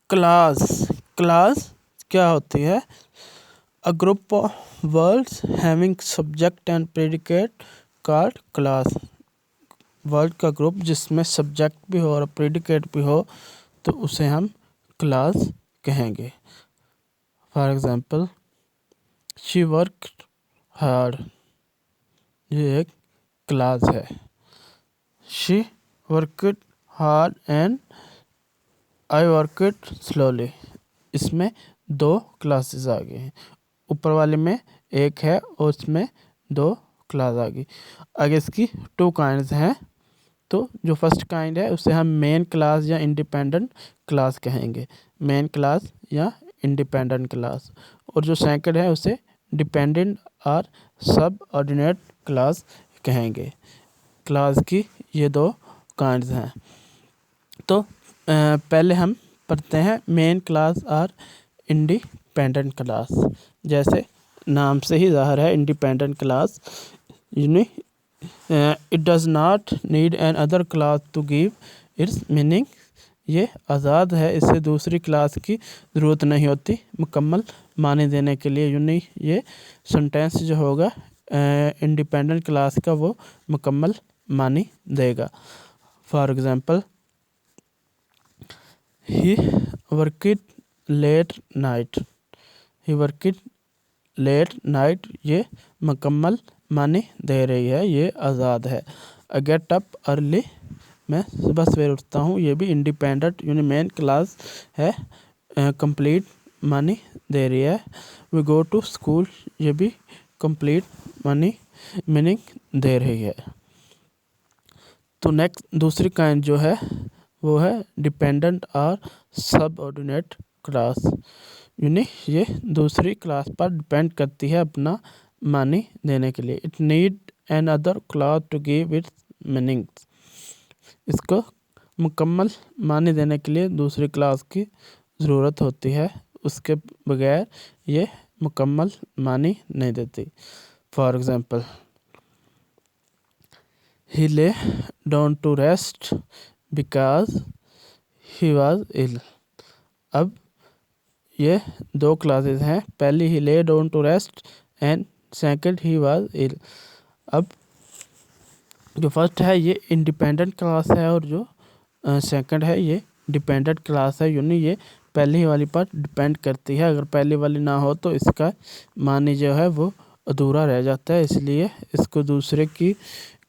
Class क्या होती है? A group of words having subject and predicate called class. Word का ग्रुप जिसमें सब्जेक्ट भी हो और प्रेडिकेट भी हो तो उसे हम क्लास कहेंगे। For example, she worked hard, ये एक क्लास है। She worked hard and I worked slowly, इसमें दो क्लासेस आ गए हैं। ऊपर वाले में एक है और उसमें दो क्लास आ गई। आगे इसकी टू काइंड्स हैं, तो जो फर्स्ट काइंड है उसे हम मेन क्लास या इंडिपेंडेंट क्लास कहेंगे, मेन क्लास या इंडिपेंडेंट क्लास। और जो सेकंड है उसे डिपेंडेंट और सब ऑर्डिनेट क्लास कहेंगे। क्लास की ये दो काइंड्स हैं। तो पहले हम पढ़ते हैं मेन क्लास और इंडिपेंडेंट क्लास। जैसे नाम से ही ज़ाहिर है, independent class it does not need another class to give its meaning, ये आज़ाद है, इसे दूसरी क्लास की ज़रूरत नहीं होती मुकम्मल माने देने के लिए। ये सेंटेंस जो होगा इंडिपेंडेंट क्लास का वो मुकम्मल मानी देगा। For example, he worked late night, he worked late night, ये मुकम्मल मानी दे रही है, ये आज़ाद है। आई गेट अप अर्ली, मैं सुबह सवेरे उठता हूँ, ये भी इंडिपेंडेंट मेन क्लास है, कंप्लीट मानी दे रही है। वी गो टू स्कूल, ये भी कंप्लीट मानी मीनिंग दे रही है। तो नेक्स्ट दूसरी काइंड जो है वो है डिपेंडेंट और सबऑर्डिनेट क्लास। ये दूसरी क्लास पर डिपेंड करती है अपना मानी देने के लिए। It need another class to give its meaning, इसको मुकम्मल मानी देने के लिए दूसरी क्लास की ज़रूरत होती है, उसके बगैर ये मुकम्मल मानी नहीं देती। For example, he lay down to rest because he was ill. अब ये दो क्लासेस हैं, पहली he lay down to rest and second he was ill. अब जो फर्स्ट है ये इंडिपेंडेंट क्लास है और जो सेकंड है ये डिपेंडेंट क्लास है। ये पहली वाली पर डिपेंड करती है, अगर पहली वाली ना हो तो इसका मानी जो है वो अधूरा रह जाता है, इसलिए इसको दूसरे की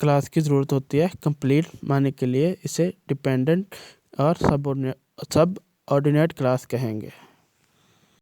क्लास की ज़रूरत होती है कंप्लीट माने के लिए। इसे डिपेंडेंट और सब ऑर्डिनेट क्लास कहेंगे।